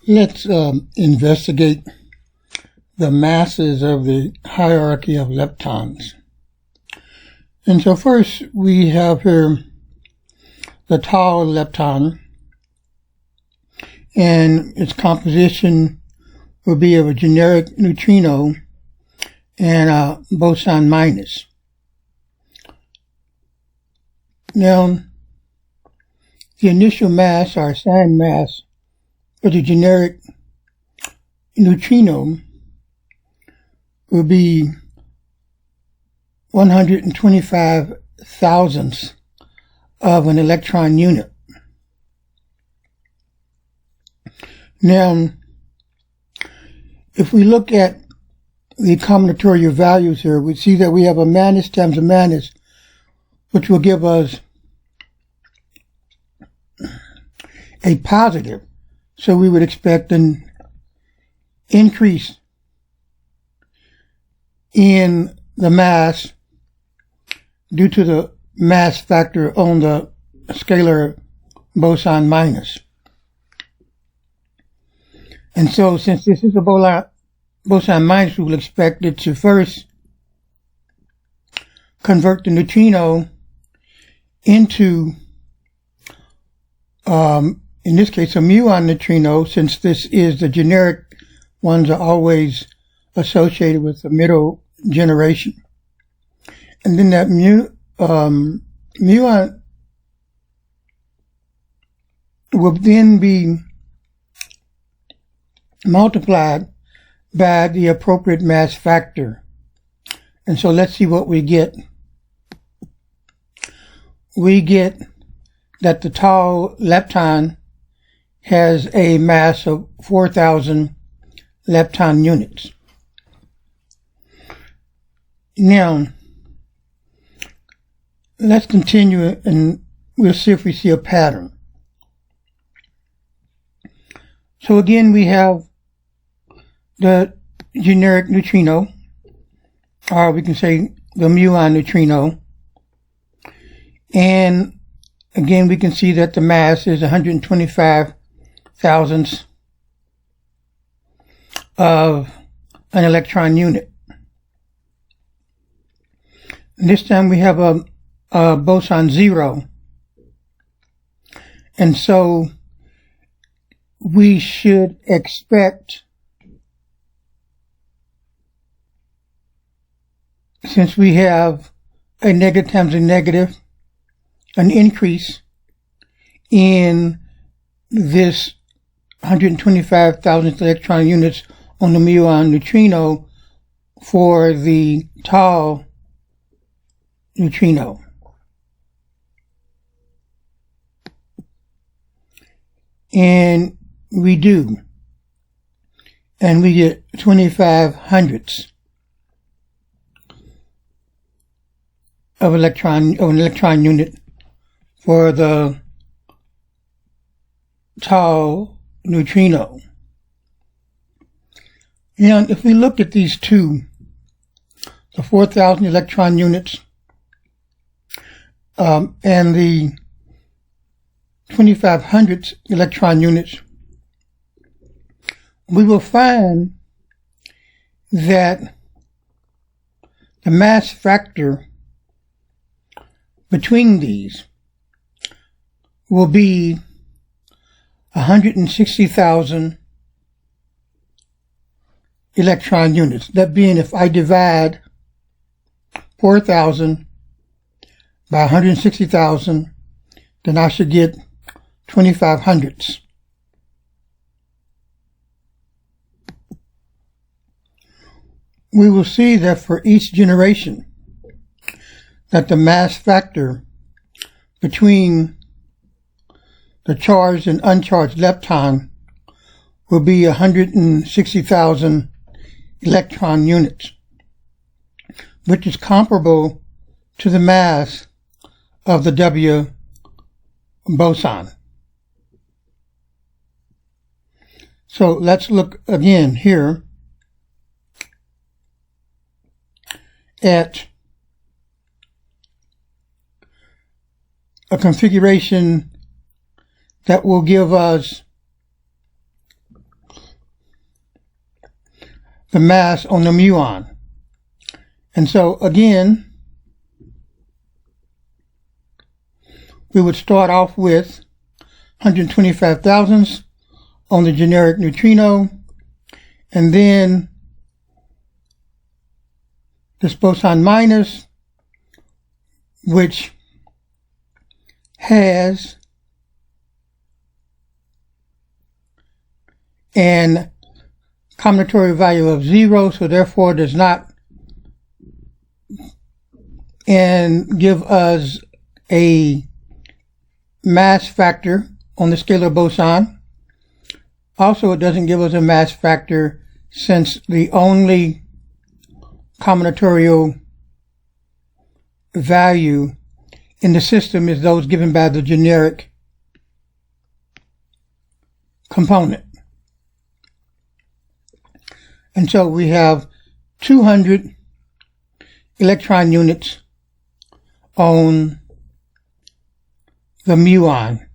Let's investigate the masses of the hierarchy of leptons. And so first we have here the tau lepton, and its composition will be of a generic neutrino and a boson minus. Now, the initial mass, or assigned mass, for the generic neutrino will be 125 thousandths of an electron unit. Now, if we look at the combinatorial values here, we see that we have a minus times a minus, which will give us a positive. So we would expect an increase in the mass due to the mass factor on the scalar boson minus. And so since this is a boson minus, we will expect it to first convert the neutrino into, in this case, a muon neutrino, since this is the generic ones are always associated with the middle generation. And then that muon will then be multiplied by the appropriate mass factor. And so let's see what we get. We get that the tau lepton has a mass of 4,000 lepton units. Now, let's continue and we'll see if we see a pattern. So again, we have the generic neutrino, or we can say the muon neutrino. And again, we can see that the mass is 125 thousandths of an electron unit. And this time we have a boson 0. And so we should expect, since we have a negative times a negative, an increase in this 125,000th electron units on the muon neutrino for the tau neutrino. And we do. And we get 25 hundredths of an electron unit for the tau neutrino. Now, if we look at these two, the 4,000 electron units and the 2,500 electron units, we will find that the mass factor between these will be 160,000 electron units. That being, if I divide 4,000 by 160,000, then I should get 25 hundredths. We will see that for each generation, that the mass factor between the charged and uncharged lepton will be 160,000 electron units, which is comparable to the mass of the W boson. So let's look again here at a configuration that will give us the mass on the muon. And so again, we would start off with 125 thousandths on the generic neutrino, and then this boson minus, which has an combinatorial value of 0, so therefore does not and give us a mass factor on the scalar boson. Also, it doesn't give us a mass factor since the only combinatorial value in the system is those given by the generic component. And so we have 200 electron units on the muon,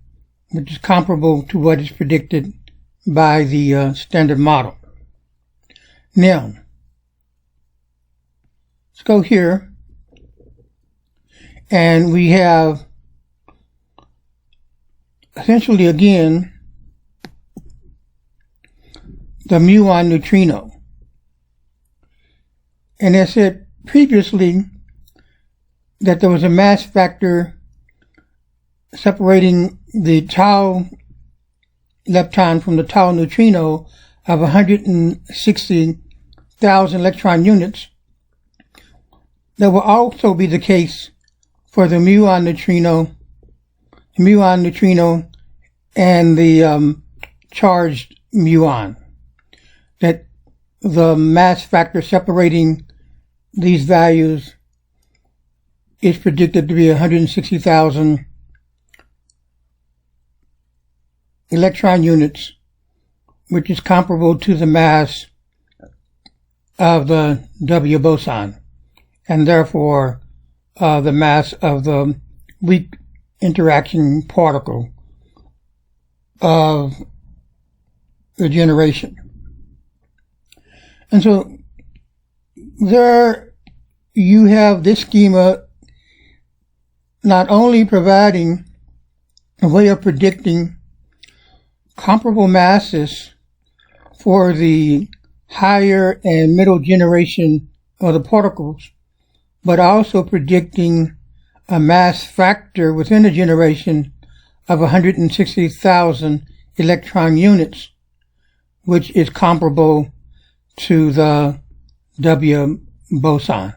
which is comparable to what is predicted by the standard model. Now, let's go here, and we have essentially again the muon neutrino. And I said previously that there was a mass factor separating the tau lepton from the tau neutrino of 160,000 electron units. That will also be the case for the muon neutrino and the charged muon. That the mass factor separating these values is predicted to be 160,000 electron units, which is comparable to the mass of the W boson, and therefore the mass of the weak interaction particle of the generation. And so there you have this schema not only providing a way of predicting comparable masses for the higher and middle generation of the particles, but also predicting a mass factor within a generation of 160,000 electron units, which is comparable to the W boson.